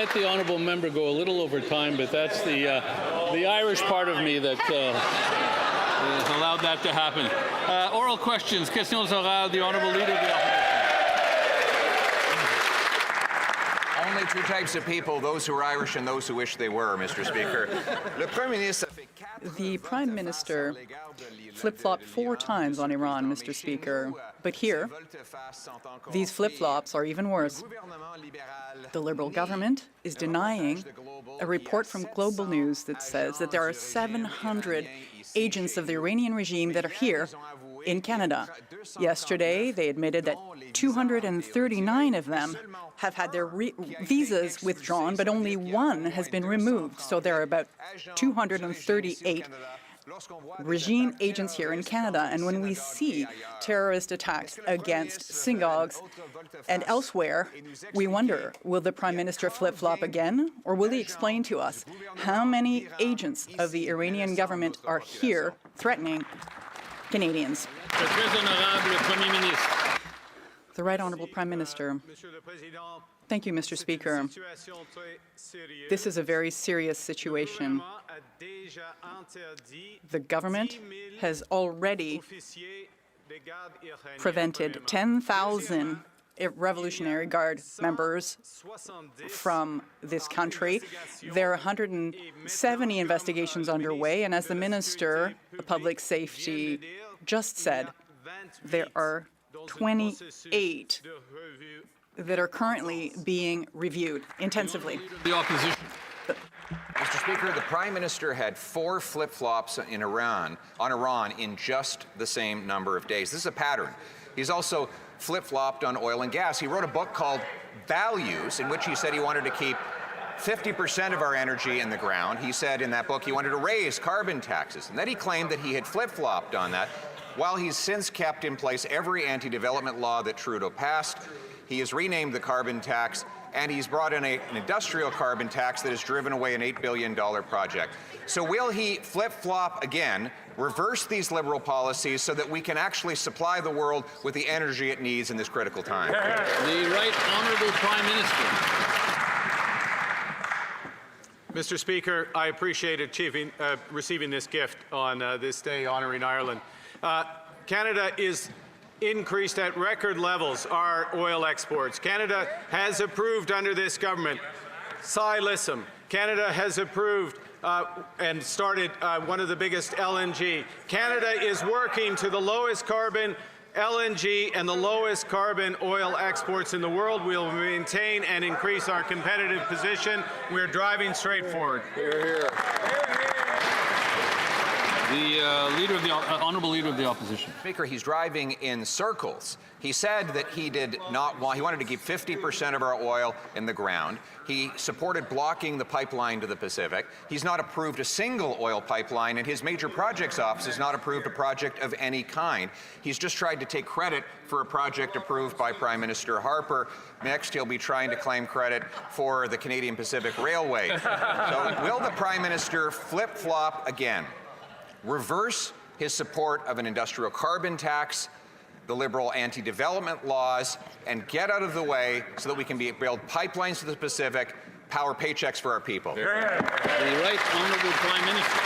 let the honourable member go a little over time, but that's the Irish part of me that has allowed that to happen. Oral questions. Questions orales. The honourable leader of the opposition. Only two types of people, those who are Irish and those who wish they were, Mr. Speaker. The Prime Minister flip-flopped 4 times on Iran, Mr. Speaker. But here, these flip-flops are even worse. The Liberal government is denying a report from Global News that says that there are 700 agents of the Iranian regime that are here in Canada. Yesterday, they admitted that 239 of them have had their visas withdrawn, but only 1 has been removed. So there are about 238 regime agents here in Canada. And when we see terrorist attacks against synagogues and elsewhere, we wonder, will the Prime Minister flip-flop again, or will he explain to us how many agents of the Iranian government are here threatening Canadians? The Right Honourable Prime Minister. Thank you, Mr. Speaker. This is a very serious situation. The government has already prevented 10,000 Revolutionary Guard members from this country. There are 170 investigations underway, and as the Minister of Public Safety just said, there are 28 that are currently being reviewed intensively. The opposition. Mr. Speaker, the Prime Minister had 4 flip-flops on Iran in just the same number of days. This is a pattern. He's also flip-flopped on oil and gas. He wrote a book called Values, in which he said he wanted to keep 50% of our energy in the ground. He said in that book he wanted to raise carbon taxes. And then he claimed that he had flip-flopped on that, while he's since kept in place every anti-development law that Trudeau passed. He has renamed the carbon tax, and he's brought in an industrial carbon tax that has driven away an $8 billion project. So will he flip-flop again, reverse these Liberal policies so that we can actually supply the world with the energy it needs in this critical time? The Right Honourable Prime Minister. Mr. Speaker, I appreciate receiving this gift on this day honoring Ireland. Canada is increased at record levels our oil exports. Canada has approved under this government Silicon. Canada has approved and started one of the biggest LNG. Canada is working to the lowest carbon LNG and the lowest carbon oil exports in the world. We will maintain and increase our competitive position. We're driving straight forward. Hear, hear. The Honourable Leader of the Opposition. Speaker, he's driving in circles. He said that he did not want, he wanted to keep 50% of our oil in the ground. He supported blocking the pipeline to the Pacific. He's not approved a single oil pipeline, and his major projects office has not approved a project of any kind. He's just tried to take credit for a project approved by Prime Minister Harper. Next, he'll be trying to claim credit for the Canadian Pacific Railway. So will the Prime Minister flip-flop again? Reverse his support of an industrial carbon tax, the Liberal anti-development laws, and get out of the way so that we can build pipelines to the Pacific, power paychecks for our people. The Right Honourable Prime Minister.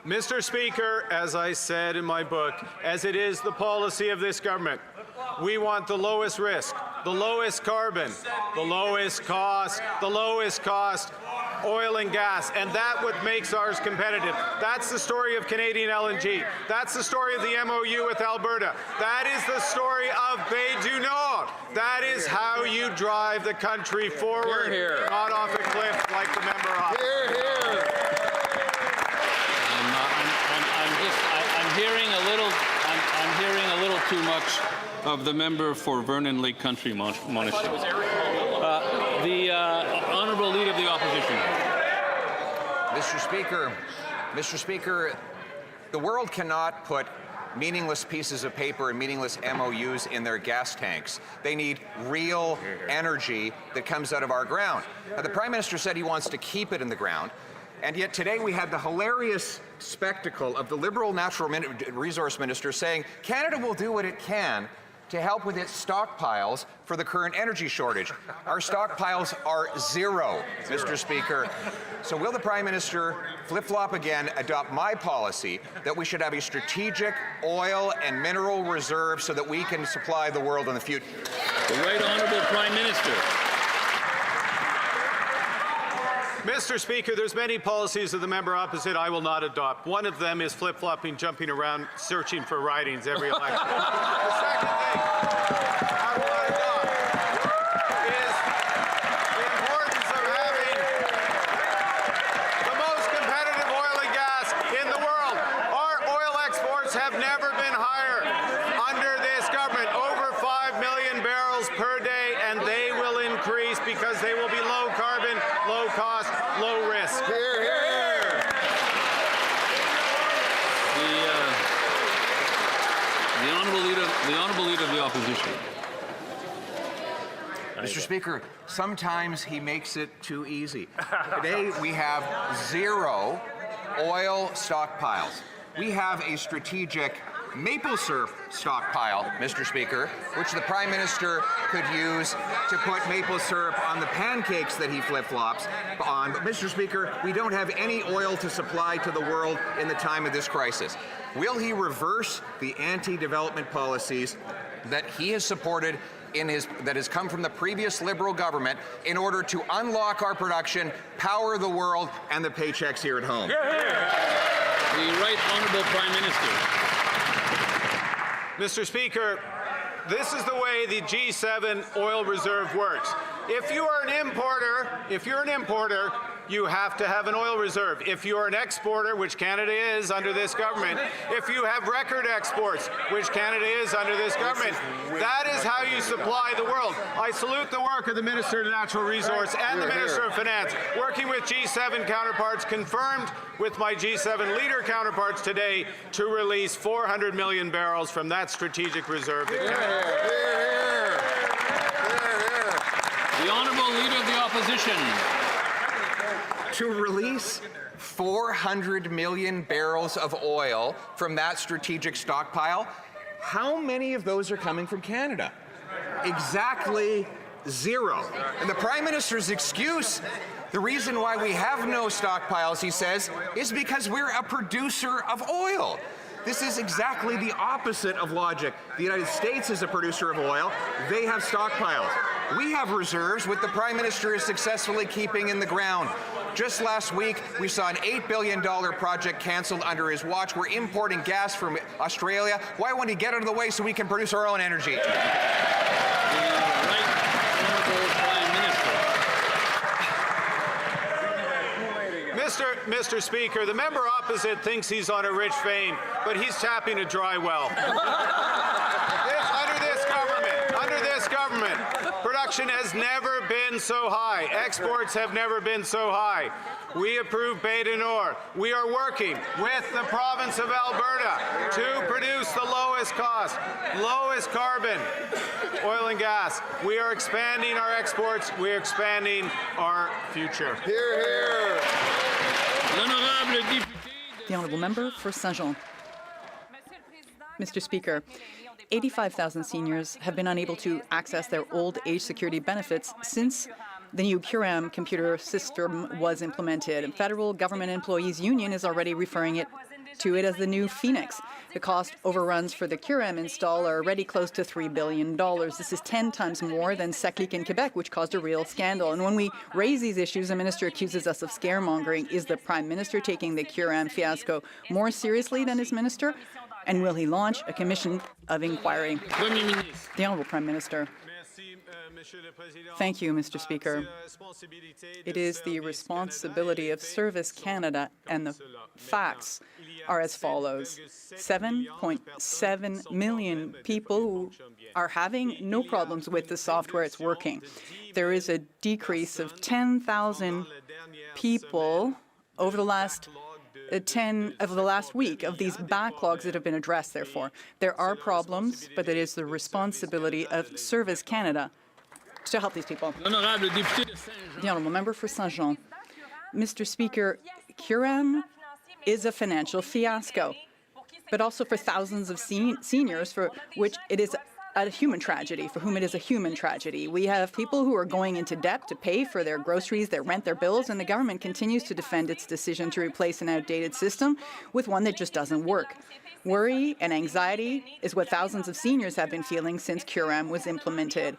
Mr. Speaker, as I said in my book, as it is the policy of this government, we want the lowest risk, the lowest carbon, the lowest cost oil and gas, and that's what makes ours competitive. That's the story of Canadian LNG. That's the story of the MOU with Alberta. That is the story of Bay du Nord. That is how you drive the country forward, not off a cliff like the member opposite. I'm hearing a little too much of the member for Vernon Lake Country, Monash. The Honourable Leader of the Opposition. Mr. Speaker, the world cannot put meaningless pieces of paper and meaningless MOUs in their gas tanks. They need real energy that comes out of our ground. Now, the Prime Minister said he wants to keep it in the ground, and yet today we had the hilarious spectacle of the Liberal Natural Resource Minister saying Canada will do what it can to help with its stockpiles for the current energy shortage. Our stockpiles are zero, Mr. Speaker. So will the Prime Minister flip-flop again, adopt my policy that we should have a strategic oil and mineral reserve so that we can supply the world in the future? The Right Honourable Prime Minister. Mr. Speaker, there's many policies of the member opposite I will not adopt. One of them is flip-flopping, jumping around, searching for ridings every election. The second thing I will not adopt is the importance of having the most competitive oil and gas in the world. Our oil exports have never been higher under this government, over 5 million barrels per day, and they will increase because they will be low carbon, low cost, low risk. Hear, hear, hear. The Honourable Leader of the Opposition. Mr. Speaker, sometimes he makes it too easy. Today we have zero oil stockpiles. We have a strategic maple syrup stockpile, Mr. Speaker, which the Prime Minister could use to put maple syrup on the pancakes that he flip-flops on. But, Mr. Speaker, we don't have any oil to supply to the world in the time of this crisis. Will he reverse the anti-development policies that he has supported that has come from the previous Liberal government in order to unlock our production, power the world, and the paychecks here at home? The Right Honourable Prime Minister. Mr. Speaker, this is the way the G7 oil reserve works. If you're an importer, you have to have an oil reserve. If you're an exporter, which Canada is under this government, if you have record exports, which Canada is under this government, that is how you supply the world. I salute the work of the Minister of Natural Resource and the Minister of Finance, working with G7 counterparts, confirmed with my G7 leader counterparts today to release 400 million barrels from that strategic reserve that Canada. The Honourable Leader of the Opposition. To release 400 million barrels of oil from that strategic stockpile, how many of those are coming from Canada? Exactly zero. And the Prime Minister's excuse, the reason why we have no stockpiles, he says, is because we're a producer of oil. This is exactly the opposite of logic. The United States is a producer of oil. They have stockpiles. We have reserves, which the Prime Minister is successfully keeping in the ground. Just last week, we saw an $8 billion project canceled under his watch. We're importing gas from Australia. Why won't he get out of the way so we can produce our own energy? Mr. Speaker, the member opposite thinks he's on a rich vein, but he's tapping a dry well. Under this government, production has never been so high. Exports have never been so high. We approve Bay du Nord. We are working with the province of Alberta to produce the lowest cost, lowest carbon oil and gas. We are expanding our exports. We are expanding our future. Hear, hear. The Honourable Member for Saint-Jean. Mr. Speaker, 85,000 seniors have been unable to access their old age security benefits since the new QRAM computer system was implemented. And Federal Government Employees Union is already referring to it as the new Phoenix. The cost overruns for the QRAM install are already close to $3 billion. This is 10 times more than SECLIC in Quebec, which caused a real scandal. And when we raise these issues, the minister accuses us of scaremongering. Is the Prime Minister taking the QRAM fiasco more seriously than his minister? And will he launch a commission of inquiry? The Honourable Prime Minister. Thank you, Mr. Speaker. It is the responsibility of Service Canada, and the facts are as follows. 7.7 million people who are having no problems with the software. It's working. There is a decrease of 10,000 people over the last week of these backlogs that have been addressed, therefore. There are problems, but it is the responsibility of Service Canada to help these people. The Honourable Member for Saint-Jean. Mr. Speaker, QRAM is a financial fiasco, but also for thousands of seniors for which it is a human tragedy, for whom it is a human tragedy. We have people who are going into debt to pay for their groceries, their rent, their bills, and the government continues to defend its decision to replace an outdated system with one that just doesn't work. Worry and anxiety is what thousands of seniors have been feeling since QRM was implemented.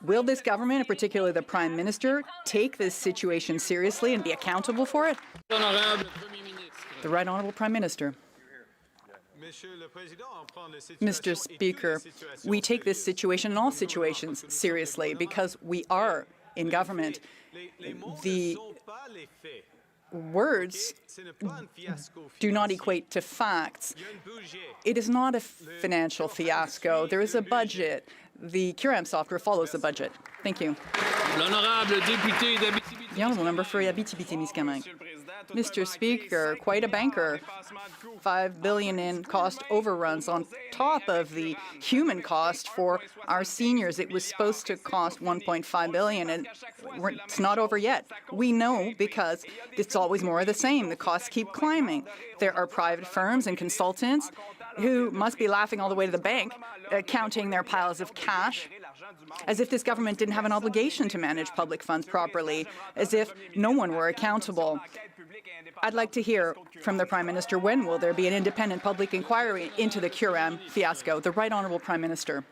Will this government, and particularly the Prime Minister, take this situation seriously and be accountable for it? The Right Honourable Prime Minister. Mr. Speaker, we take this situation and all situations seriously because we are in government. The words do not equate to facts. It is not a financial fiasco. There is a budget. The QRM software follows the budget. Thank you. The honourable member for Abitibi-Témiscamingue. Mr. Speaker, quite a banker. $5 billion in cost overruns on top of the human cost for our seniors. It was supposed to cost $1.5 billion, and it's not over yet. We know because it's always more of the same. The costs keep climbing. There are private firms and consultants who must be laughing all the way to the bank, counting their piles of cash, as if this government didn't have an obligation to manage public funds properly, as if no one were accountable. I'd like to hear from the Prime Minister, when will there be an independent public inquiry into the QRM fiasco? The Right Honourable Prime Minister.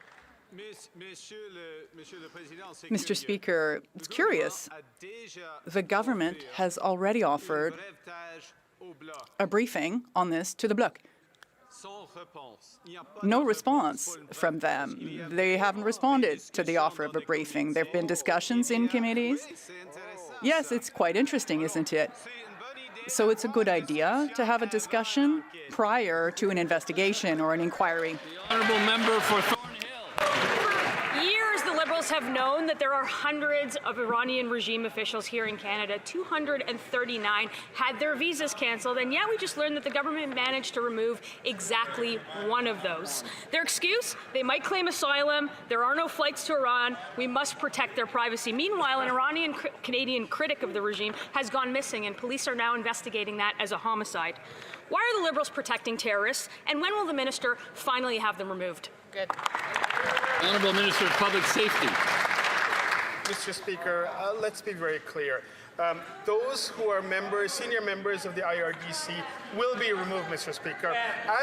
Mr. Speaker, it's curious. The government has already offered a briefing on this to the Bloc. No response from them. They haven't responded to the offer of a briefing. There have been discussions in committees. Yes, it's quite interesting, isn't it? So it's a good idea to have a discussion prior to an investigation or an inquiry. The honourable member for Thornhill. Years the Liberals have known that there are hundreds of Iranian regime officials here in Canada. 239 had their visas cancelled, and we just learned that the government managed to remove exactly one of those. Their excuse? They might claim asylum, there are no flights to Iran, we must protect their privacy. Meanwhile, an Iranian-Canadian critic of the regime has gone missing, and police are now investigating that as a homicide. Why are the Liberals protecting terrorists, and when will the minister finally have them removed? Good. Honourable Minister of Public Safety. Mr. Speaker, let's be very clear. Those who are senior members of the IRGC will be removed, Mr. Speaker.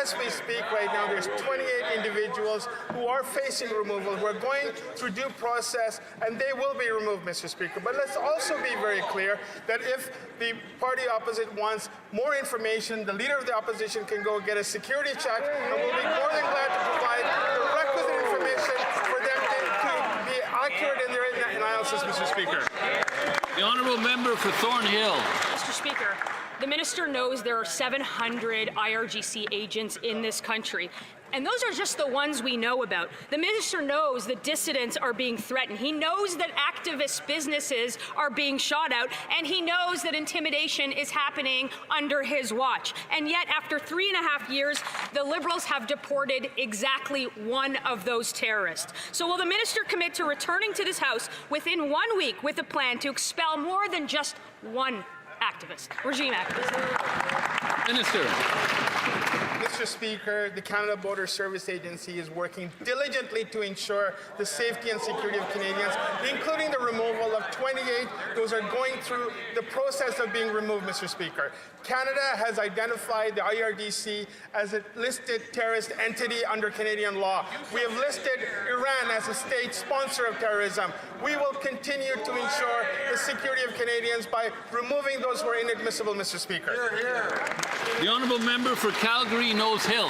As we speak right now, there's 28 individuals who are facing removal. We're going through due process, and they will be removed, Mr. Speaker. But let's also be very clear that if the party opposite wants more information, the leader of the opposition can go get a security check, and we'll be more than glad to provide the requisite information for them to be accurate in their analysis, Mr. Speaker. The honourable member for Thornhill. Mr. Speaker, the minister knows there are 700 IRGC agents in this country. And those are just the ones we know about. The minister knows that dissidents are being threatened. He knows that activist businesses are being shot out, and he knows that intimidation is happening under his watch. And yet, after 3.5 years, the Liberals have deported exactly one of those terrorists. So will the minister commit to returning to this House within 1 week with a plan to expel more than just one activist, regime activist? Minister. Mr. Speaker, the Canada Border Service Agency is working diligently to ensure the safety and security of Canadians, including the removal of 28. Those are going through the process of being removed, Mr. Speaker. Canada has identified the IRGC as a listed terrorist entity under Canadian law. We have listed Iran as a state sponsor of terrorism. We will continue to ensure the security of Canadians by removing those who are inadmissible, Mr. Speaker. The honourable member for Calgary Nose Hill.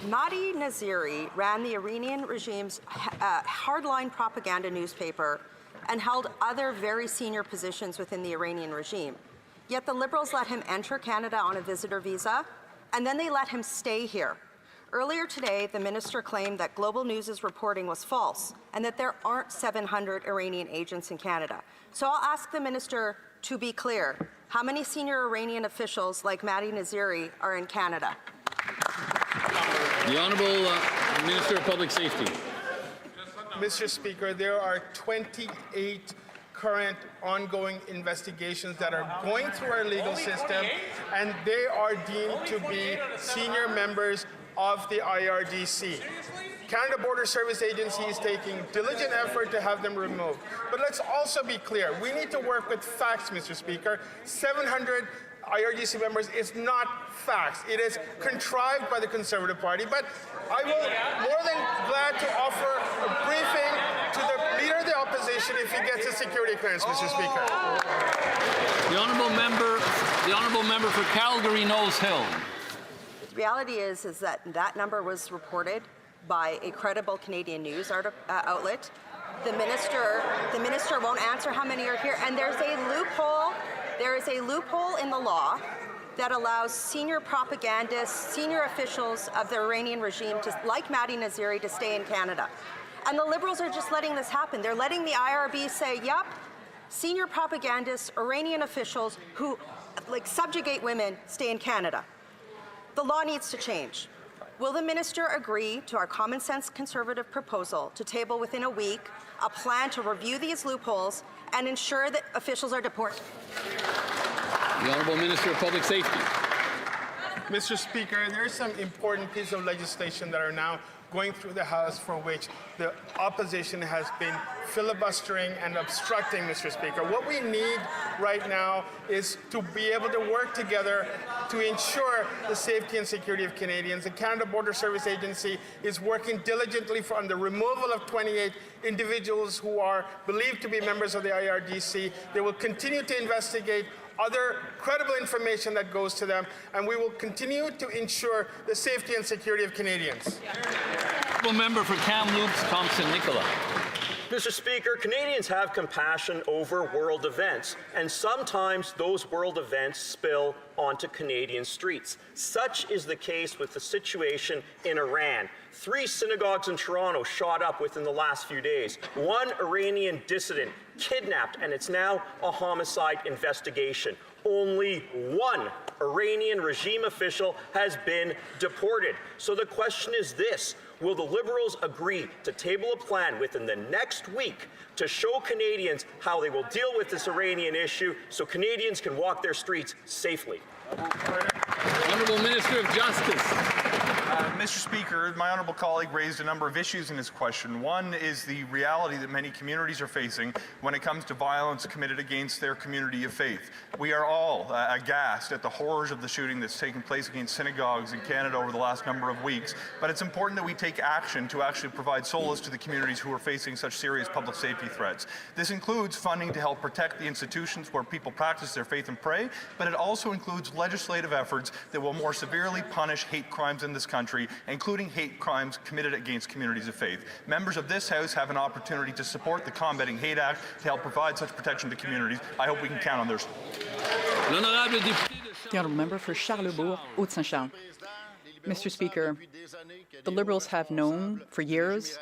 Mahdi Naziri ran the Iranian regime's hardline propaganda newspaper and held other very senior positions within the Iranian regime. Yet the Liberals let him enter Canada on a visitor visa, and then they let him stay here. Earlier today, the minister claimed that Global News' reporting was false and that there aren't 700 Iranian agents in Canada. So I'll ask the minister to be clear. How many senior Iranian officials like Mahdi Naziri are in Canada? The Honourable Minister of Public Safety. Mr. Speaker, there are 28 current ongoing investigations that are going through our legal system, and they are deemed to be senior members of the IRGC. Canada Border Service Agency is taking diligent effort to have them removed. But let's also be clear. We need to work with facts, Mr. Speaker. 700 IRGC members is not facts. It is contrived by the Conservative Party. But I will more than glad to offer a briefing to the Leader of the Opposition if he gets a security clearance, Mr. Speaker. The honourable member for Calgary Knowles Hill. The reality is that that number was reported by a credible Canadian news outlet. The minister won't answer how many are here, and there's a loophole. There is a loophole in the law that allows senior propagandists, senior officials of the Iranian regime, like Maddie Naziri, to stay in Canada. And the Liberals are just letting this happen. They're letting the IRB say, yep, senior propagandists, Iranian officials who subjugate women stay in Canada. The law needs to change. Will the minister agree to our common sense Conservative proposal to table within a week a plan to review these loopholes and ensure that officials are deported? The Honourable Minister of Public Safety. Mr. Speaker, there are some important pieces of legislation that are now going through the House for which the opposition has been filibustering and obstructing, Mr. Speaker. What we need right now is to be able to work together to ensure the safety and security of Canadians. The Canada Border Service Agency is working diligently on the removal of 28 individuals who are believed to be members of the IRGC. They will continue to investigate other credible information that goes to them, and we will continue to ensure the safety and security of Canadians. Member for Kamloops, Thompson Nicola. Mr. Speaker, Canadians have compassion over world events, and sometimes those world events spill onto Canadian streets. Such is the case with the situation in Iran. 3 synagogues in Toronto shot up within the last few days. 1 Iranian dissident kidnapped, and it's now a homicide investigation. Only 1 Iranian regime official has been deported. So the question is this: will the Liberals agree to table a plan within the next week to show Canadians how they will deal with this Iranian issue so Canadians can walk their streets safely? Honourable Minister of Justice. Mr. Speaker, my honourable colleague raised a number of issues in his question. One is the reality that many communities are facing when it comes to violence committed against their community of faith. We are all aghast at the horrors of the shooting that's taken place against synagogues in Canada over the last number of weeks, but it's important that we take action to actually provide solace to the communities who are facing such serious public safety threats. This includes funding to help protect the institutions where people practice their faith and pray, but it also includes legislative efforts that will more severely punish hate crimes in this country, including hate crimes committed against communities of faith. Members of this House have an opportunity to support the Combating Hate Act to help provide such protection to communities. I hope we can count on theirs. The honourable member for Charlebourg, Haute-Saint-Charles. Mr. Speaker, the Liberals have known for years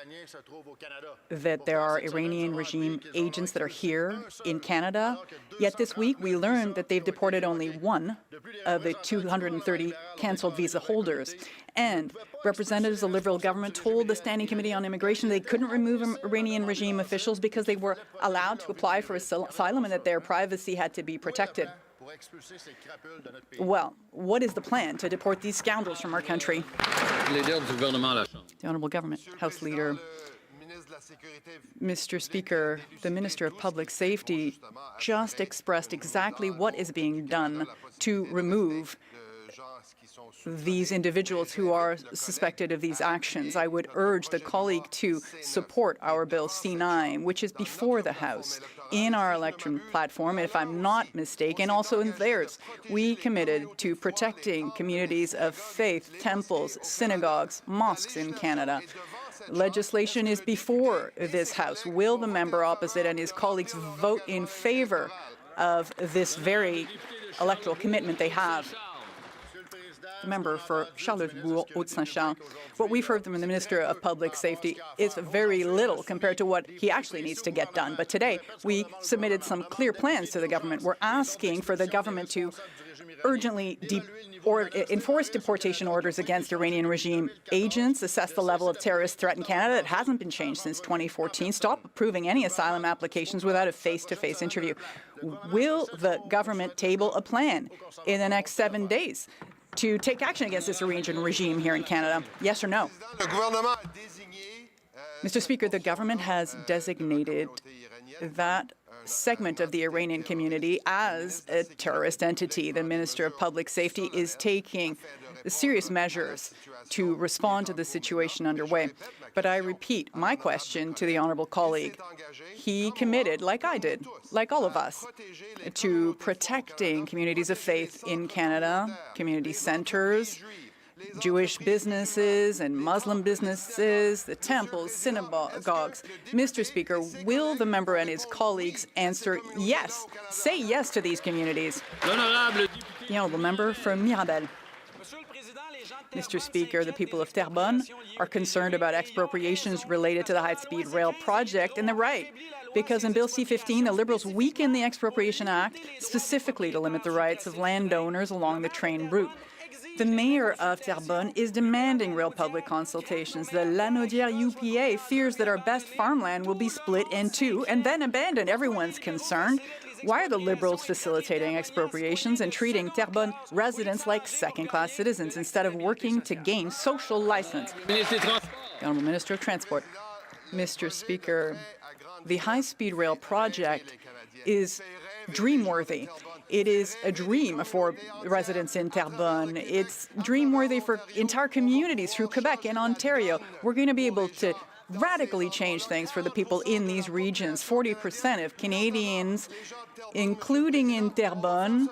that there are Iranian regime agents that are here in Canada, yet this week we learned that they've deported only 1 of the 230 cancelled visa holders. And representatives of the Liberal government told the Standing Committee on Immigration they couldn't remove Iranian regime officials because they were allowed to apply for asylum and that their privacy had to be protected. Well, what is the plan to deport these scoundrels from our country? The Honourable Government House Leader. Mr. Speaker, the Minister of Public Safety just expressed exactly what is being done to remove these individuals who are suspected of these actions. I would urge the colleague to support our Bill C9, which is before the House. In our election platform, if I'm not mistaken, also in theirs, we committed to protecting communities of faith, temples, synagogues, mosques in Canada. Legislation is before this House. Will the member opposite and his colleagues vote in favour of this very electoral commitment they have? The member for Charlebourg, Haute-Saint-Charles. What we've heard from the Minister of Public Safety is very little compared to what he actually needs to get done. But today, we submitted some clear plans to the government. We're asking for the government to urgently enforce deportation orders against Iranian regime agents, assess the level of terrorist threat in Canada that hasn't been changed since 2014, stop approving any asylum applications without a face-to-face interview. Will the government table a plan in the next 7 days to take action against this Iranian regime here in Canada? Yes or no? Mr. Speaker, the government has designated that segment of the Iranian community as a terrorist entity. The Minister of Public Safety is taking serious measures to respond to the situation underway. But I repeat my question to the honourable colleague. He committed, like I did, like all of us, to protecting communities of faith in Canada, community centres, Jewish businesses and Muslim businesses, the temples, synagogues. Mr. Speaker, will the member and his colleagues answer yes, say yes to these communities? The honourable member from Mirabel. Mr. Speaker, the people of Terrebonne are concerned about expropriations related to the high-speed rail project, and they're right. Because in Bill C-15, the Liberals weakened the Expropriation Act specifically to limit the rights of landowners along the train route. The mayor of Terrebonne is demanding real public consultations. The Lanaudière UPA fears that our best farmland will be split in two and then abandoned. Everyone's concerned. Why are the Liberals facilitating expropriations and treating Terrebonne residents like second-class citizens instead of working to gain social license? The Honourable Minister of Transport. Mr. Speaker, the high-speed rail project is dream-worthy. It is a dream for residents in Terrebonne. It's dream-worthy for entire communities through Quebec and Ontario. We're going to be able to radically change things for the people in these regions. 40% of Canadians, including in Terrebonne,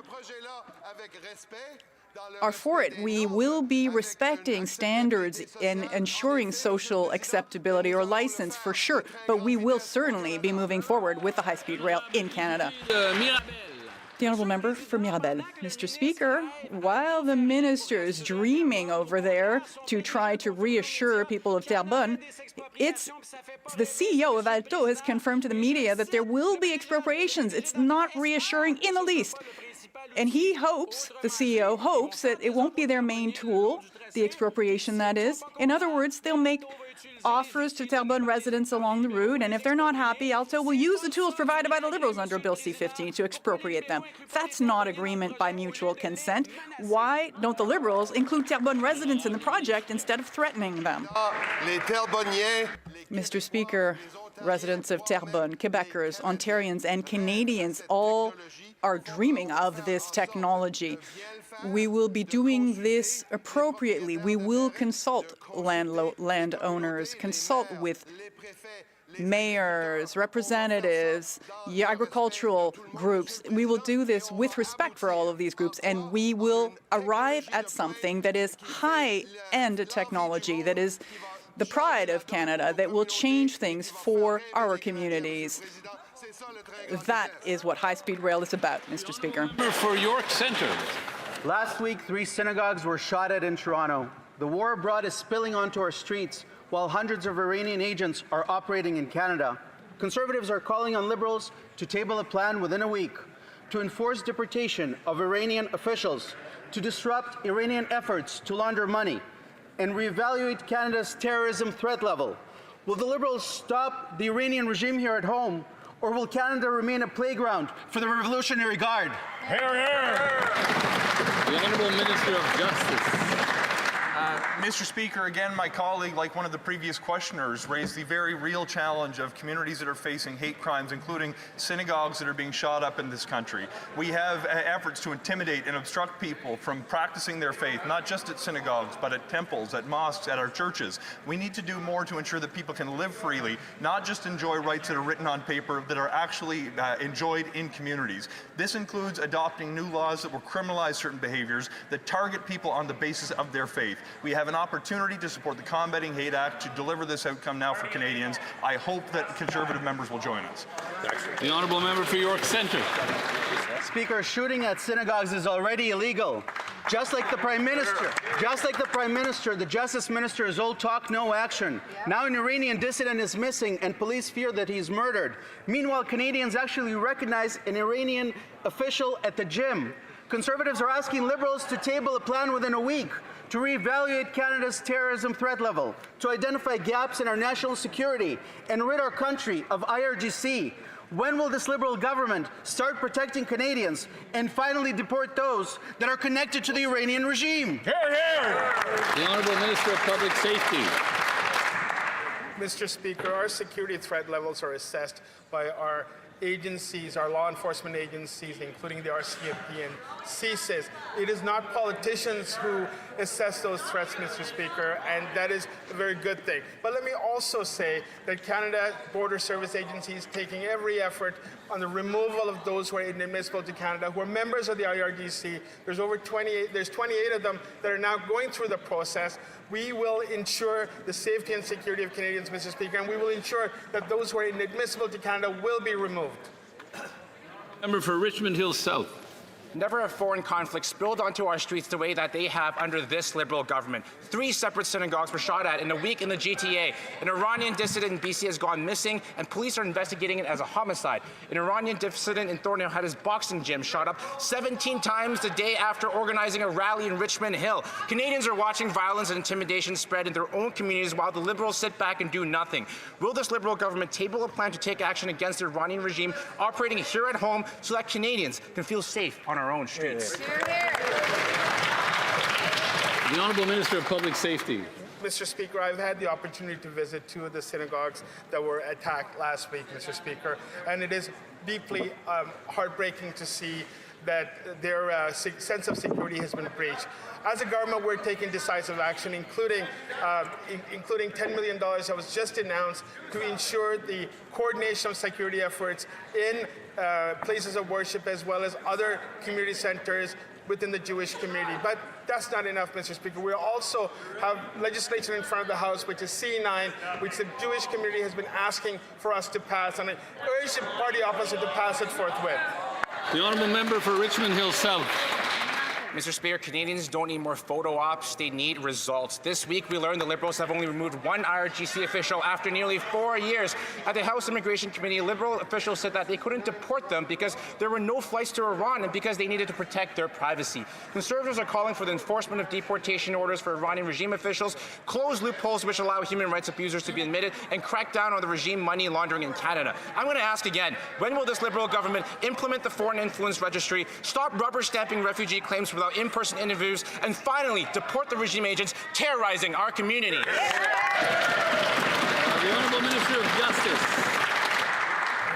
are for it. We will be respecting standards and ensuring social acceptability or license for sure, but we will certainly be moving forward with the high-speed rail in Canada. The honourable member for Mirabel. Mr. Speaker, while the minister is dreaming over there to try to reassure people of Terrebonne, it's the CEO of Alto has confirmed to the media that there will be expropriations. It's not reassuring in the least. And he hopes, the CEO hopes, that it won't be their main tool, the expropriation that is. In other words, they'll make offers to Terrebonne residents along the route, and if they're not happy, Alto will use the tools provided by the Liberals under Bill C-15 to expropriate them. That's not agreement by mutual consent. Why don't the Liberals include Terrebonne residents in the project instead of threatening them? Mr. Speaker, residents of Terrebonne, Quebecers, Ontarians, and Canadians all are dreaming of this technology. We will be doing this appropriately. We will consult landowners, consult with mayors, representatives, agricultural groups. We will do this with respect for all of these groups, and we will arrive at something that is high-end technology, that is the pride of Canada, that will change things for our communities. That is what high-speed rail is about, Mr. Speaker. For York Centre. Last week, 3 synagogues were shot at in Toronto. The war abroad is spilling onto our streets, while hundreds of Iranian agents are operating in Canada. Conservatives are calling on Liberals to table a plan within a week to enforce deportation of Iranian officials, to disrupt Iranian efforts to launder money, and reevaluate Canada's terrorism threat level. Will the Liberals stop the Iranian regime here at home, or will Canada remain a playground for the Revolutionary Guard? Hear, hear. The Honourable Minister of Justice. Mr. Speaker, again, my colleague, like one of the previous questioners, raised the very real challenge of communities that are facing hate crimes, including synagogues that are being shot up in this country. We have efforts to intimidate and obstruct people from practicing their faith, not just at synagogues, but at temples, at mosques, at our churches. We need to do more to ensure that people can live freely, not just enjoy rights that are written on paper, that are actually enjoyed in communities. This includes adopting new laws that will criminalize certain behaviors that target people on the basis of their faith. We have an opportunity to support the Combating Hate Act to deliver this outcome now for Canadians. I hope that Conservative members will join us. The Honourable Member for York Centre. Speaker, shooting at synagogues is already illegal. Just like the Prime Minister, the Justice Minister is all talk, no action. Now an Iranian dissident is missing and police fear that he's murdered. Meanwhile, Canadians actually recognize an Iranian official at the gym. Conservatives are asking Liberals to table a plan within a week to reevaluate Canada's terrorism threat level, to identify gaps in our national security, and rid our country of IRGC. When will this Liberal government start protecting Canadians and finally deport those that are connected to the Iranian regime? The Honourable Minister of Public Safety. Mr. Speaker, our security threat levels are assessed by our agencies, our law enforcement agencies, including the RCMP and CSIS. It is not politicians who assess those threats, Mr. Speaker, and that is a very good thing. But let me also say that Canada Border Service Agency is taking every effort on the removal of those who are inadmissible to Canada, who are members of the IRGC. There's 28 of them that are now going through the process. We will ensure the safety and security of Canadians, Mr. Speaker, and we will ensure that those who are inadmissible to Canada will be removed. Member for Richmond Hill South. Never have foreign conflicts spilled onto our streets the way that they have under this Liberal government. 3 separate synagogues were shot at in a week in the GTA. An Iranian dissident in BC has gone missing, and police are investigating it as a homicide. An Iranian dissident in Thornhill had his boxing gym shot up 17 times the day after organizing a rally in Richmond Hill. Canadians are watching violence and intimidation spread in their own communities while the Liberals sit back and do nothing. Will this Liberal government table a plan to take action against the Iranian regime operating here at home so that Canadians can feel safe on our own streets? The Honourable Minister of Public Safety. Mr. Speaker, I've had the opportunity to visit 2 of the synagogues that were attacked last week, Mr. Speaker, and it is deeply heartbreaking to see that their sense of security has been breached. As a government, we're taking decisive action, including $10 million that was just announced to ensure the coordination of security efforts in places of worship as well as other community centers within the Jewish community. But that's not enough, Mr. Speaker. We also have legislation in front of the House, which is C9, which the Jewish community has been asking for us to pass, and I urge the party opposite to pass it forthwith. The Honourable Member for Richmond Hill South. Mr. Speaker, Canadians don't need more photo ops, they need results. This week, we learned the Liberals have only removed 1 IRGC official after nearly 4 years. At the House Immigration Committee, Liberal officials said that they couldn't deport them because there were no flights to Iran and because they needed to protect their privacy. Conservatives are calling for the enforcement of deportation orders for Iranian regime officials, close loopholes which allow human rights abusers to be admitted, and crack down on the regime money laundering in Canada. I'm going to ask again, when will this Liberal government implement the Foreign Influence Registry, stop rubber stamping refugee claims without in-person interviews, and finally deport the regime agents terrorizing our community? The Honourable Minister of Justice.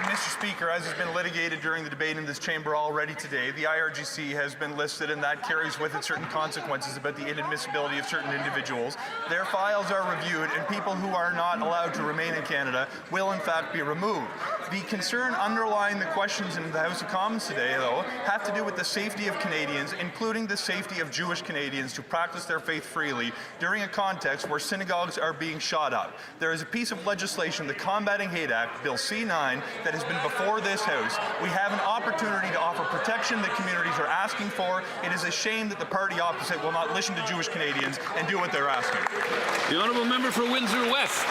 Mr. Speaker, as has been litigated during the debate in this chamber already today, the IRGC has been listed, and that carries with it certain consequences about the inadmissibility of certain individuals. Their files are reviewed, and people who are not allowed to remain in Canada will in fact be removed. The concern underlying the questions in the House of Commons today, though, have to do with the safety of Canadians, including the safety of Jewish Canadians to practice their faith freely during a context where synagogues are being shot up. There is a piece of legislation, the Combating Hate Act, Bill C9, that has been before this House. We have an opportunity to offer protection that communities are asking for. It is a shame that the party opposite will not listen to Jewish Canadians and do what they're asking. The Honourable Member for Windsor West.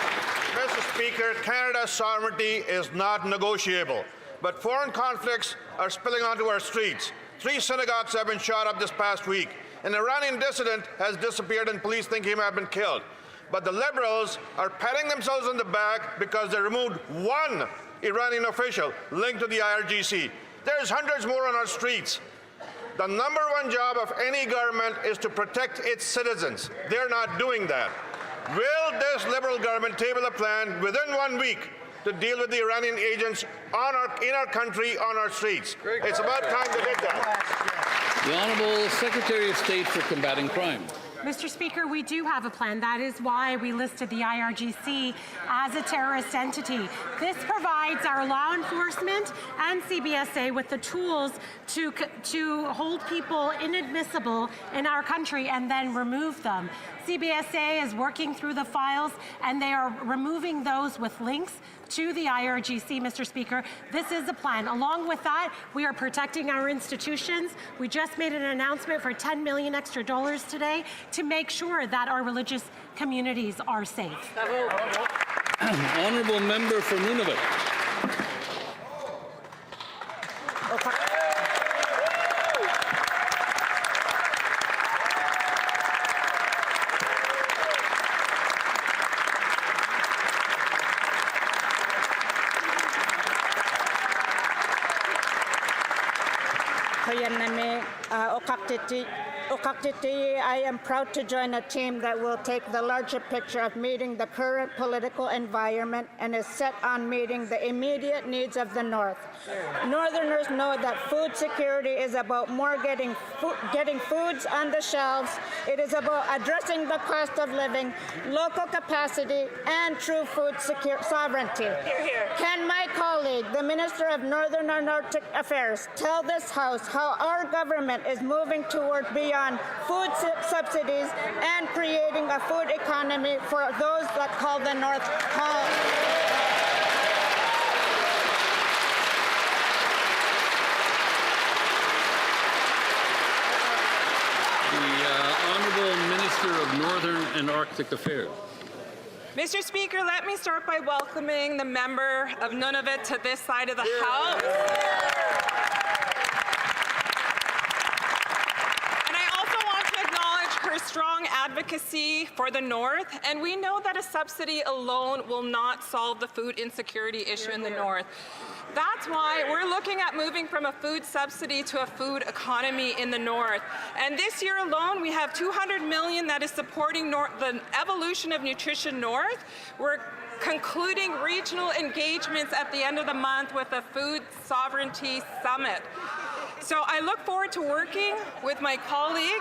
Mr. Speaker, Canada's sovereignty is not negotiable, but foreign conflicts are spilling onto our streets. 3 synagogues have been shot up this past week. An Iranian dissident has disappeared and police think he may have been killed. But the Liberals are patting themselves on the back because they removed 1 Iranian official linked to the IRGC. There's hundreds more on our streets. The number 1 job of any government is to protect its citizens. They're not doing that. Will this Liberal government table a plan within 1 week to deal with the Iranian agents in our country, on our streets? It's about time they did that. The Honourable Secretary of State for Combating Crime. Mr. Speaker, we do have a plan. That is why we listed the IRGC as a terrorist entity. This provides our law enforcement and CBSA with the tools to hold people inadmissible in our country and then remove them. CBSA is working through the files, and they are removing those with links to the IRGC, Mr. Speaker. This is a plan. Along with that, we are protecting our institutions. We just made an announcement for $10 million extra today to make sure that our religious communities are safe. Honourable Member for Nunavut. I am proud to join a team that will take the larger picture of meeting the current political environment and is set on meeting the immediate needs of the North. Northerners know that food security is about more getting foods on the shelves. It is about addressing the cost of living, local capacity, and true food sovereignty. Can my colleague, the Minister of Northern and Arctic Affairs, tell this House how our government is moving toward beyond food subsidies and creating a food economy for those that call the North home? Honourable Minister of Northern and Arctic Affairs. Mr. Speaker, let me start by welcoming the member of Nunavut to this side of the House. And I also want to acknowledge her strong advocacy for the North, and we know that a subsidy alone will not solve the food insecurity issue in the North. That's why we're looking at moving from a food subsidy to a food economy in the North. And this year alone, we have $200 million that is supporting the evolution of Nutrition North. We're concluding regional engagements at the end of the month with a Food Sovereignty Summit. So I look forward to working with my colleague.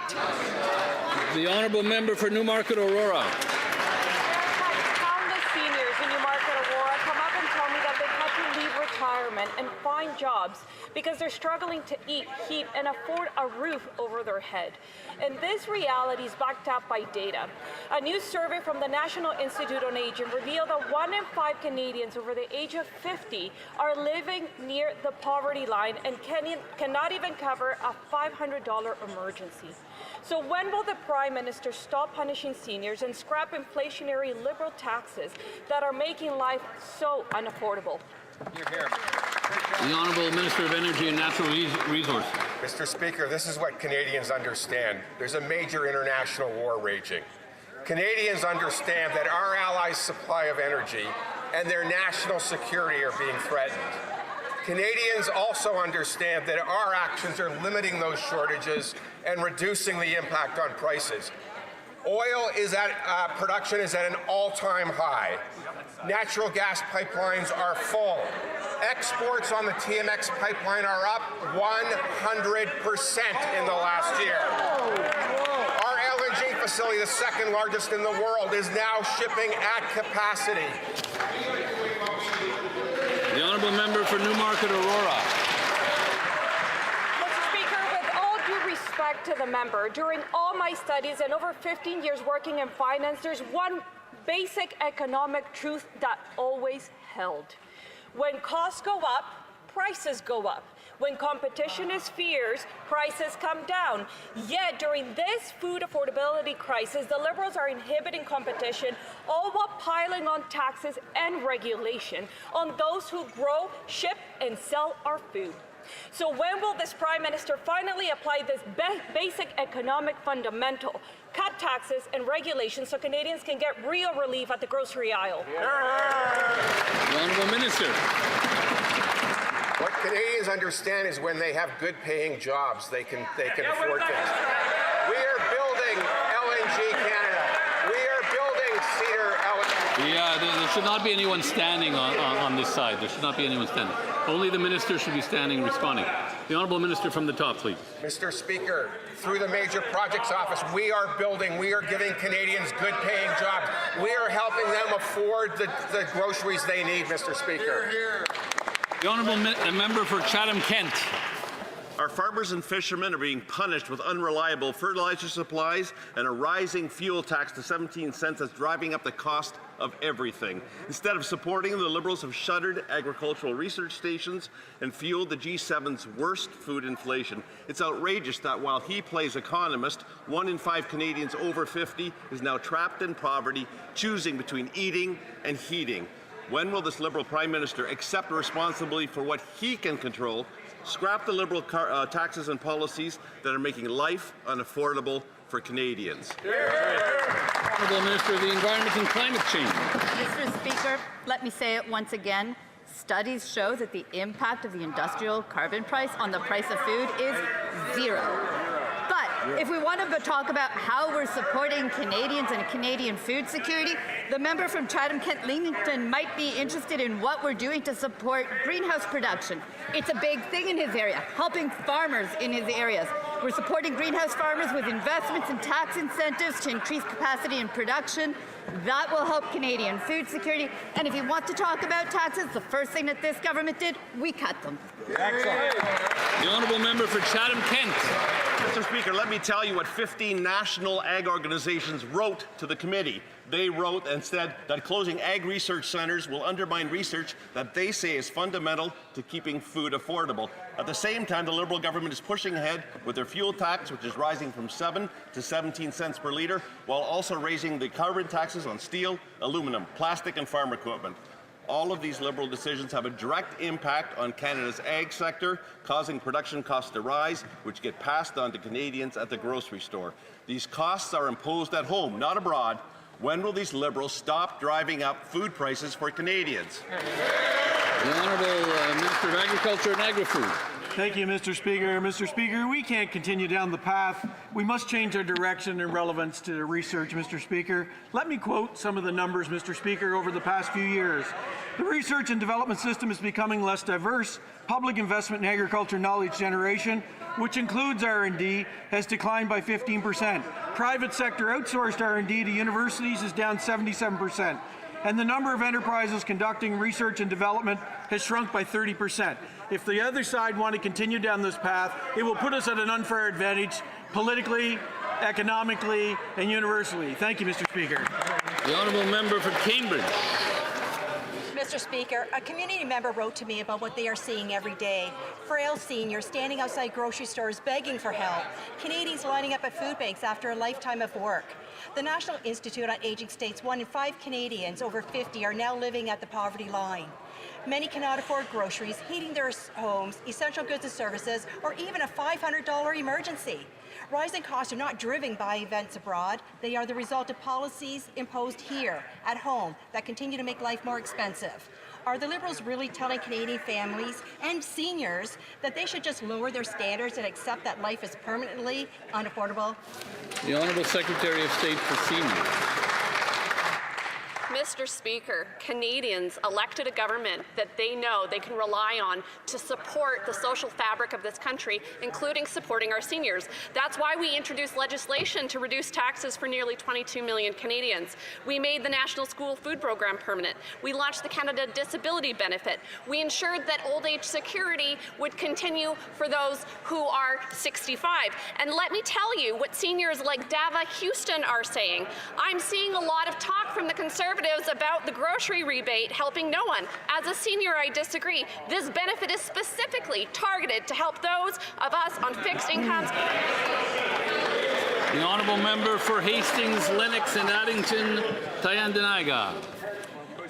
The Honourable Member for Newmarket Aurora. Countless seniors in Newmarket Aurora come up and tell me that they've had to leave retirement and find jobs because they're struggling to eat, heat, and afford a roof over their head. And this reality is backed up by data. A new survey from the National Institute on Aging revealed that 1 in 5 Canadians over the age of 50 are living near the poverty line and cannot even cover a $500 emergency. So when will the Prime Minister stop punishing seniors and scrap inflationary Liberal taxes that are making life so unaffordable? The Honourable Minister of Energy and Natural Resources. Mr. Speaker, this is what Canadians understand. There's a major international war raging. Canadians understand that our allies' supply of energy and their national security are being threatened. Canadians also understand that our actions are limiting those shortages and reducing the impact on prices. Oil production is at an all-time high. Natural gas pipelines are full. Exports on the TMX pipeline are up 100% in the last year. Our LNG facility, the second largest in the world, is now shipping at capacity. The Honourable Member for Newmarket Aurora. To the member, during all my studies and over 15 years working in finance, there's one basic economic truth that always held. When costs go up, prices go up. When competition is fierce, prices come down. Yet during this food affordability crisis, the Liberals are inhibiting competition, all while piling on taxes and regulation on those who grow, ship, and sell our food. So when will this Prime Minister finally apply this basic economic fundamental, cut taxes and regulations so Canadians can get real relief at the grocery aisle? The Honourable Minister. What Canadians understand is when they have good-paying jobs, they can afford things. We are building LNG Canada. We are building Cedar LNG. Yeah, there should not be anyone standing on this side. There should not be anyone standing. Only the Minister should be standing responding. The Honourable Minister from the top, please. Mr. Speaker, through the Major Projects Office, we are giving Canadians good-paying jobs. We are helping them afford the groceries they need, Mr. Speaker. The Honourable Member for Chatham-Kent. Our farmers and fishermen are being punished with unreliable fertilizer supplies and a rising fuel tax to 17 cents that's driving up the cost of everything. Instead of supporting, the Liberals have shuttered agricultural research stations and fueled the G7's worst food inflation. It's outrageous that while he plays economist, 1 in 5 Canadians over 50 is now trapped in poverty, choosing between eating and heating. When will this Liberal Prime Minister accept responsibility for what he can control, scrap the Liberal taxes and policies that are making life unaffordable for Canadians? Honourable Minister of the Environment and Climate Change. Mr. Speaker, let me say it once again. Studies show that the impact of the industrial carbon price on the price of food is zero. If we want to talk about how we're supporting Canadians and Canadian food security, the member from Chatham-Kent-Leamington might be interested in what we're doing to support greenhouse production. It's a big thing in his area, helping farmers in his areas. We're supporting greenhouse farmers with investments and tax incentives to increase capacity and production. That will help Canadian food security. And if you want to talk about taxes, the first thing that this government did, we cut them. Excellent. The honourable member for Chatham-Kent. Mr. Speaker, let me tell you what 15 national ag organizations wrote to the committee. They wrote and said that closing ag research centres will undermine research that they say is fundamental to keeping food affordable. At the same time, the Liberal government is pushing ahead with their fuel tax, which is rising from 7 to 17 cents per litre, while also raising the carbon taxes on steel, aluminum, plastic and farm equipment. All of these Liberal decisions have a direct impact on Canada's ag sector, causing production costs to rise, which get passed on to Canadians at the grocery store. These costs are imposed at home, not abroad. When will these Liberals stop driving up food prices for Canadians? The Honourable Minister of Agriculture and Agri-Food. Thank you, Mr. Speaker. Mr. Speaker, we can't continue down the path. We must change our direction and relevance to the research, Mr. Speaker. Let me quote some of the numbers, Mr. Speaker, over the past few years. The research and development system is becoming less diverse. Public investment in agriculture knowledge generation, which includes R&D, has declined by 15%. Private sector outsourced R&D to universities is down 77%. And the number of enterprises conducting research and development has shrunk by 30%. If the other side want to continue down this path, it will put us at an unfair advantage politically, economically, and universally. Thank you, Mr. Speaker. The honourable member for Cambridge. Mr. Speaker, a community member wrote to me about what they are seeing every day. Frail seniors standing outside grocery stores begging for help. Canadians lining up at food banks after a lifetime of work. The National Institute on Aging states 1 in 5 Canadians over 50 are now living at the poverty line. Many cannot afford groceries, heating their homes, essential goods and services, or even a $500 emergency. Rising costs are not driven by events abroad. They are the result of policies imposed here, at home, that continue to make life more expensive. Are the Liberals really telling Canadian families and seniors that they should just lower their standards and accept that life is permanently unaffordable? The Honourable Secretary of State for Seniors. Mr. Speaker, Canadians elected a government that they know they can rely on to support the social fabric of this country, including supporting our seniors. That's why we introduced legislation to reduce taxes for nearly 22 million Canadians. We made the National School Food Program permanent. We launched the Canada Disability Benefit. We ensured that old age security would continue for those who are 65. And let me tell you what seniors like Dava Houston are saying. I'm seeing a lot of talk from the Conservatives about the grocery rebate helping no one. As a senior, I disagree. This benefit is specifically targeted to help those of us on fixed incomes. The honourable member for Hastings, Lennox and Addington, Tyandanega.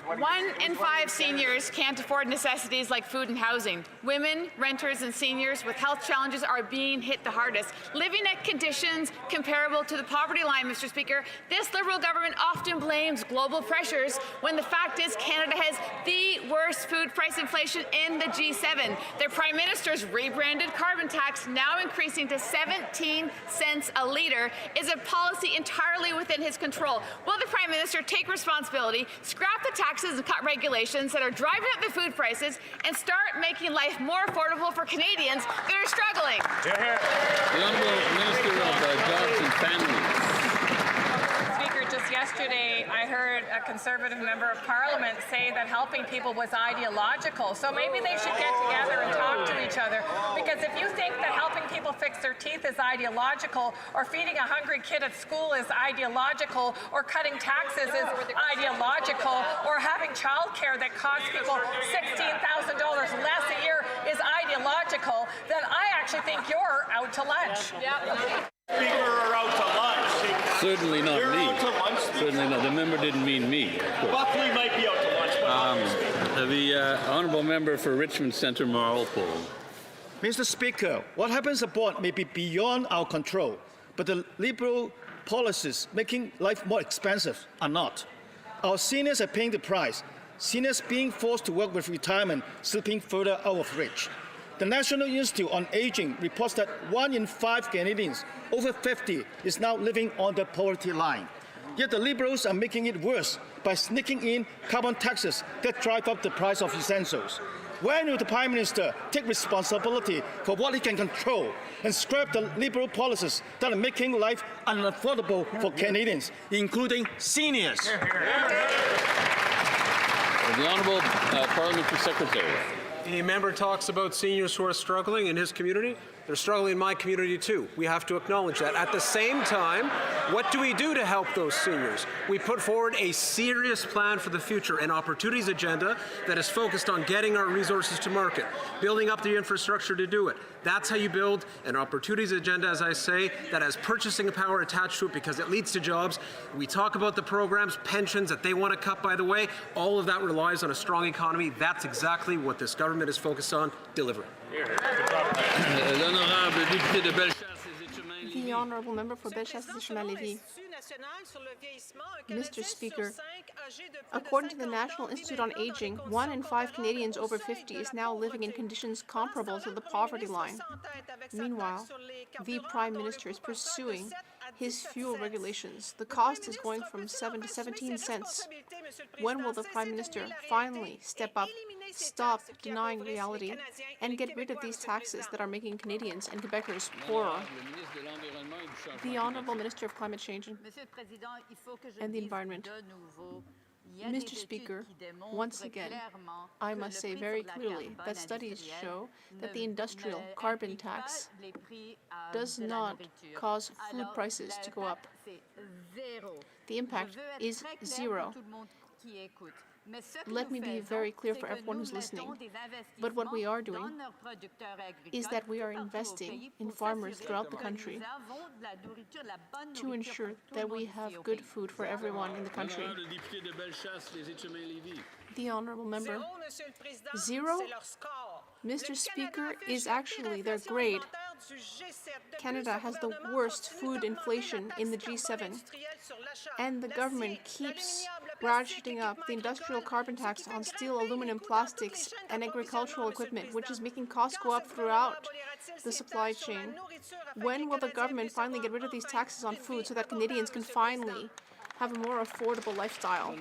1 in 5 seniors can't afford necessities like food and housing. Women, renters, and seniors with health challenges are being hit the hardest, living at conditions comparable to the poverty line, Mr. Speaker. This Liberal government often blames global pressures when the fact is Canada has the worst food price inflation in the G7. Their Prime Minister's rebranded carbon tax, now increasing to 17 cents a litre, is a policy entirely within his control. Will the Prime Minister take responsibility, scrap the taxes and cut regulations that are driving up the food prices, and start making life more affordable for Canadians that are struggling? The Honourable Minister of Jobs and Families. Speaker, just yesterday I heard a Conservative member of Parliament say that helping people was ideological. So maybe they should get together and talk to each other. Because if you think that helping people fix their teeth is ideological, or feeding a hungry kid at school is ideological, or cutting taxes is ideological, or having childcare that costs people $16,000 less a year is ideological, then I actually think you're out to lunch. Speaker are out to lunch. Certainly not You're me. out to lunch. Certainly not. The member didn't mean me. Buckley might be out to lunch, but not the Speaker. The honourable member for Richmond Centre, Marlpole. Mr. Speaker, what happens abroad may be beyond our control, but the Liberal policies making life more expensive are not. Our seniors are paying the price. Seniors being forced to work with retirement slipping further out of reach. The National Institute on Aging reports that 1 in 5 Canadians over 50 is now living on the poverty line. Yet the Liberals are making it worse by sneaking in carbon taxes that drive up the price of essentials. When will the Prime Minister take responsibility for what he can control and scrap the Liberal policies that are making life unaffordable for Canadians, including seniors? The Honourable Parliamentary Secretary. The member talks about seniors who are struggling in his community. They're struggling in my community too. We have to acknowledge that. At the same time, what do we do to help those seniors? We put forward a serious plan for the future, an opportunities agenda that is focused on getting our resources to market, building up the infrastructure to do it. That's how you build an opportunities agenda, as I say, that has purchasing power attached to it because it leads to jobs. We talk about the programs, pensions that they want to cut, by the way. All of that relies on a strong economy. That's exactly what this government is focused on delivering. The Honourable Member for Bellechasse-Lévis. Mr. Speaker, according to the National Institute on Aging, 1 in 5 Canadians over 50 is now living in conditions comparable to the poverty line. Meanwhile, the Prime Minister is pursuing his fuel regulations. The cost is going from 7 to 17 cents. When will the Prime Minister finally step up, stop denying reality, and get rid of these taxes that are making Canadians and Quebecers poorer? The Honourable Minister of Climate Change and the Environment. Mr. Speaker, once again, I must say very clearly that studies show that the industrial carbon tax does not cause food prices to go up. The impact is zero. Let me be very clear for everyone who's listening. But what we are doing is that we are investing in farmers throughout the country to ensure that we have good food for everyone in the country. The Honourable Member. Zero, Mr. Speaker, is actually their grade. Canada has the worst food inflation in the G7, and the government keeps ratcheting up the industrial carbon tax on steel, aluminum, plastics, and agricultural equipment, which is making costs go up throughout the supply chain. When will the government finally get rid of these taxes on food so that Canadians can finally have a more affordable lifestyle?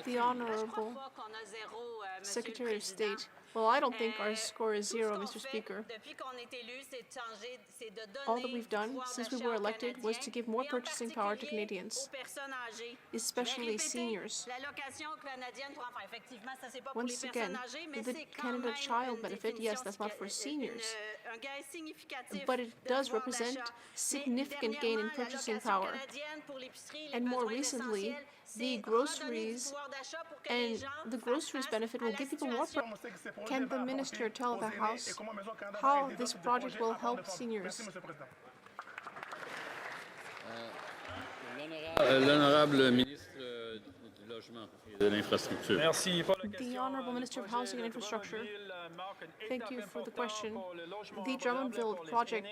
The Honourable Secretary of State. Well, I don't think our score is zero, Mr. Speaker. All that we've done since we were elected was to give more purchasing power to Canadians, especially seniors. Once again, the Canada Child Benefit, yes, that's not for seniors, but it does represent significant gain in purchasing power. And more recently, the groceries and the groceries benefit will give people more. Can the minister tell the House how this project will help seniors? L'honorable ministre du Logement et de l'Infrastructure. The Honourable Minister of Housing and Infrastructure. Thank you for the question. The Drummondville project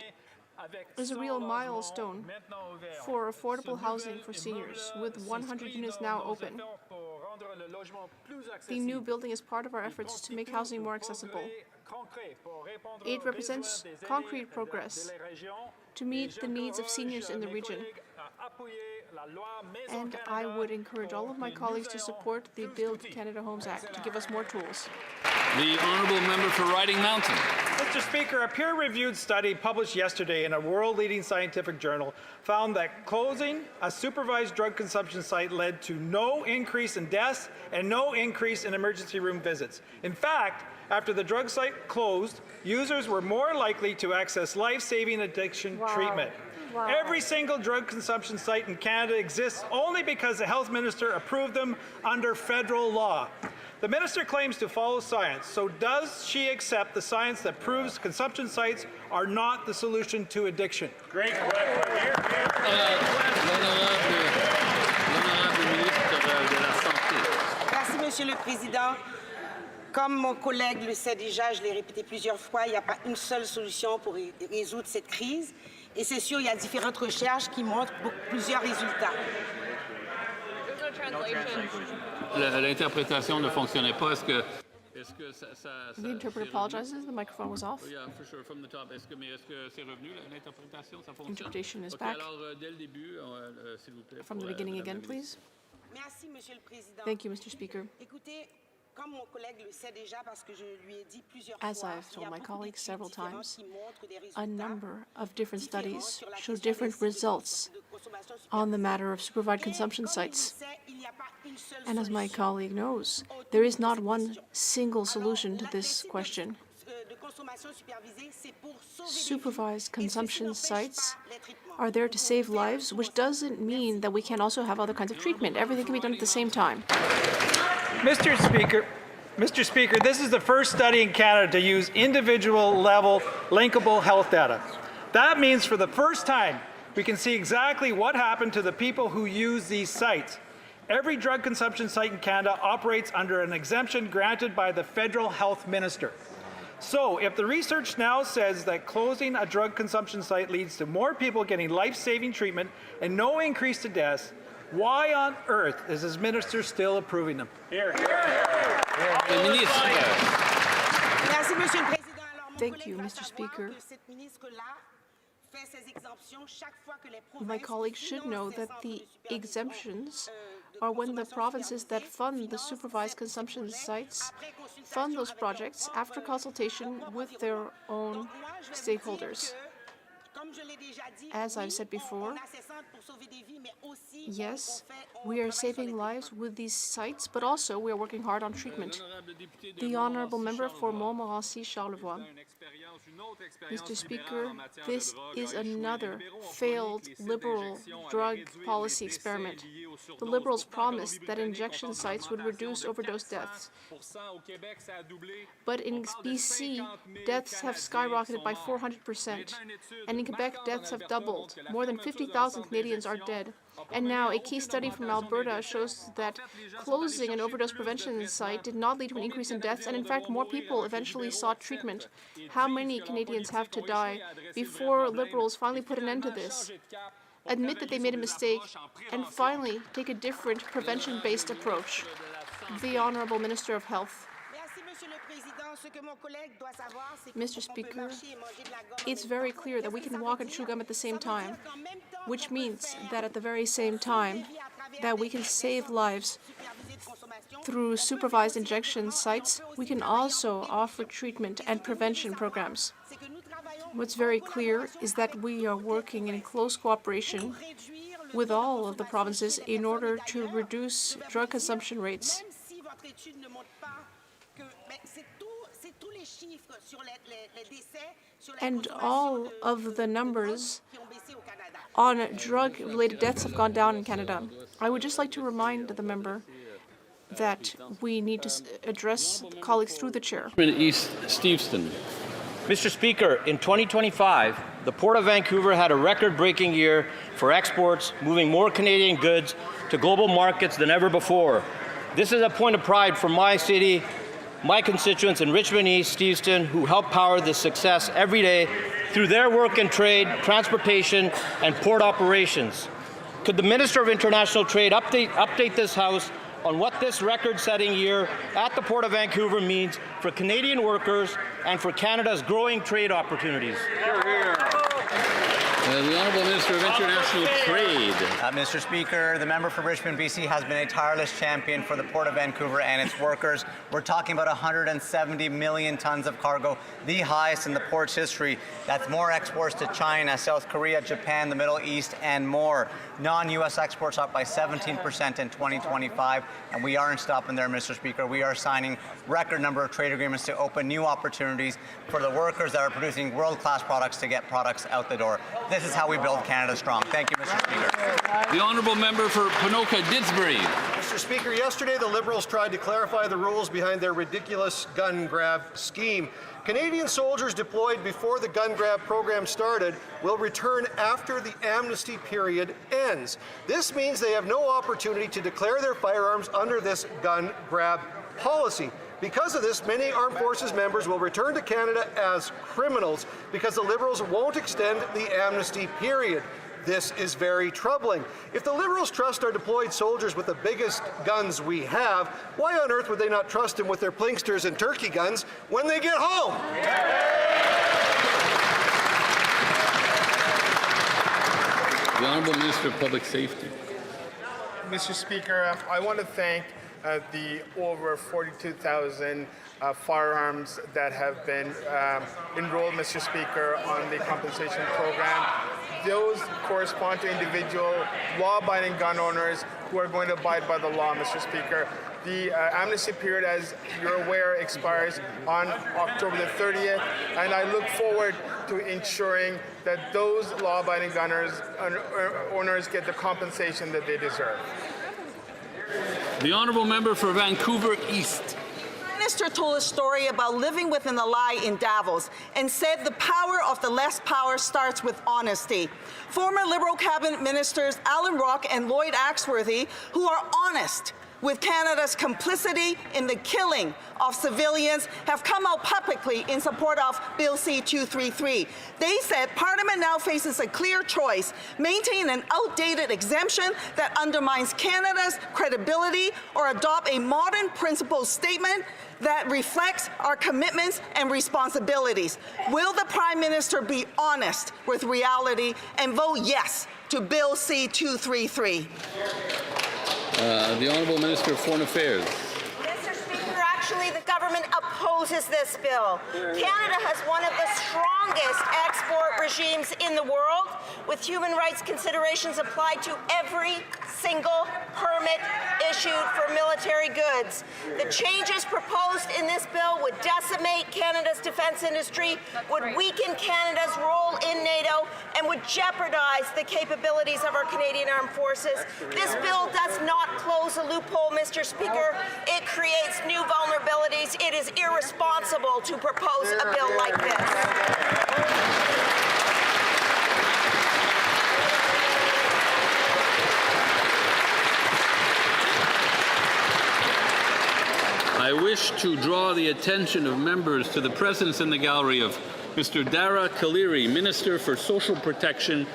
is a real milestone for affordable housing for seniors, with 100 units now open. The new building is part of our efforts to make housing more accessible. It represents concrete progress to meet the needs of seniors in the region. And I would encourage all of my colleagues to support the Build Canada Homes Act to give us more tools. The Honourable Member for Riding Mountain. Mr. Speaker, a peer-reviewed study published yesterday in a world-leading scientific journal found that closing a supervised drug consumption site led to no increase in deaths and no increase in emergency room visits. In fact, after the drug site closed, users were more likely to access life-saving addiction treatment. Wow. Every single drug consumption site in Canada exists only because the health minister approved them under federal law. The minister claims to follow science, so does she accept the science that proves consumption sites are not the solution to addiction? Great Merci, Monsieur le Président. Comme mon collègue le sait déjà, je l'ai répété plusieurs fois, il n'y a pas une seule solution pour résoudre cette crise. Et c'est sûr, il y a différentes recherches qui montrent plusieurs résultats. L'interprétation ne fonctionnait pas. Est-ce que The interpreter apologizes. The microphone was off. Yeah, for sure, from the top. Est-ce que c'est revenu, l'interprétation, ça fonctionne? Interpretation is Ok, back. alors, dès le début, s'il vous plaît. From the beginning again, please. Merci, Monsieur le Président. Thank you, Mr. Speaker. Écoutez, comme mon collègue le sait déjà parce que je lui ai dit plusieurs As fois, I've il y a told my beaucoup colleagues d'études several différentes times, qui montrent des a résultats number of different différents studies sur la show question different des results de consommation on the supervisée. matter of supervised Et consumption comme il le sites. sait, il n'y a pas une seule And as my solution colleague knows, there is not one single solution to this question. de consommation supervisée, c'est pour sauver des vies. Supervised consumption sites pas les traitements. are there to save lives, which doesn't mean that we can also have other kinds of treatment. Everything can be done at the same time. Mr. Speaker, this is the first study in Canada to use individual level linkable health data. That means for the first time, we can see exactly what happened to the people who use these sites. Every drug consumption site in Canada operates under an exemption granted by the federal health minister. So, if the research now says that closing a drug consumption site leads to more people getting life-saving treatment and no increase to deaths, why on earth is this minister still approving them? Merci, Monsieur le Président. Alors, mon Thank collègue you, va Mr. savoir Speaker. que cette ministre-là fait ses exemptions chaque fois que les My provinces colleagues should financent know ces that centres the de supervision, exemptions de are when the consommation provinces that supervisée fund the financent supervised ces consumption projets sites après consultation fund those avec projects leur after propre- consultation leur propre with their environnement. own Donc, moi, je vais vous dire stakeholders. que, comme je l'ai déjà dit, As oui, I've said before, on a ces centres pour sauver des vies, mais aussi yes, on we are travaille sur les saving lives with these sites, but also we are working hard on treatment. The Honourable Member for Montmorency-Charlevoix. Mr. Speaker, this is another failed Liberal drug policy experiment. The Liberals promised that injection sites would reduce overdose deaths. But in BC, deaths have skyrocketed by 400%. And in Quebec, deaths have doubled. More than 50,000 Canadians are dead. And now, a key study from Alberta shows that closing an overdose prevention site did not lead to an increase in deaths, and in fact, more people eventually sought treatment. How many Canadians have to die before Liberals finally put an end to this? Admit that they made a mistake, and finally take a different prevention-based approach. The Honourable Minister of Health. Mr. Speaker, it's very clear that we can walk and chew gum at the same time, which means that at the very same time that we can save lives through supervised injection sites, we can also offer treatment and prevention programs. What's very clear is that we are working in close cooperation with all of the provinces in order to reduce drug consumption rates. And all of the numbers on drug-related deaths have gone down in Canada. I would just like to remind the member that we need to address colleagues through the chair. East Steveston. Mr. Speaker, in 2025, the Port of Vancouver had a record-breaking year for exports, moving more Canadian goods to global markets than ever before. This is a point of pride for my city, my constituents in Richmond East, Steveston, who help power this success every day through their work in trade, transportation, and port operations. Could the Minister of International Trade update this House on what this record-setting year at the Port of Vancouver means for Canadian workers and for Canada's growing trade opportunities? The Honourable Minister of International Trade. Mr. Speaker, the member for Richmond, BC has been a tireless champion for the Port of Vancouver and its workers. We're talking about 170 million tons of cargo, the highest in the port's history. That's more exports to China, South Korea, Japan, the Middle East, and more. Non-U.S. exports up by 17% in 2025, and we aren't stopping there, Mr. Speaker. We are signing record number of trade agreements to open new opportunities for the workers that are producing world-class products to get products out the door. This is how we build Canada strong. Thank you, Mr. Speaker. The Honourable Member for Ponoka-Didsbury. Mr. Speaker, yesterday the Liberals tried to clarify the rules behind their ridiculous gun grab scheme. Canadian soldiers deployed before the gun grab program started will return after the amnesty period ends. This means they have no opportunity to declare their firearms under this gun grab policy. Because of this, many armed forces members will return to Canada as criminals because the Liberals won't extend the amnesty period. This is very troubling. If the Liberals trust our deployed soldiers with the biggest guns we have, why on earth would they not trust them with their plinksters and turkey guns when they get home? The Honourable Minister of Public Safety. Mr. Speaker, I want to thank the over 42,000 firearms that have been enrolled, Mr. Speaker, on the compensation program. Those correspond to individual law-abiding gun owners who are going to abide by the law, Mr. Speaker. The amnesty period, as you're aware, expires on October the 30th, and I look forward to ensuring that those law-abiding gun owners get the compensation that they deserve. The Honourable Member for Vancouver East. The Minister told a story about living within a lie in Davos and said the power of the less power starts with honesty. Former Liberal cabinet ministers Alan Rock and Lloyd Axworthy, who are honest with Canada's complicity in the killing of civilians, have come out publicly in support of Bill C-233. They said Parliament now faces a clear choice: maintain an outdated exemption that undermines Canada's credibility, or adopt a modern principled statement that reflects our commitments and responsibilities. Will the Prime Minister be honest with reality and vote yes to Bill C-233? The Honourable Minister of Foreign Affairs. Mr. Speaker, actually the government opposes this bill. Canada has one of the strongest export regimes in the world, with human rights considerations applied to every single permit issued for military goods. The changes proposed in this bill would decimate Canada's defence industry, would weaken Canada's role in NATO, and would jeopardize the capabilities of our Canadian Armed Forces. This bill does not close a loophole, Mr. Speaker. It creates new vulnerabilities. It is irresponsible to propose a bill like this. I wish to draw the attention of members to the presence in the gallery of Mr. Dara Kaliri, Minister for Social Protection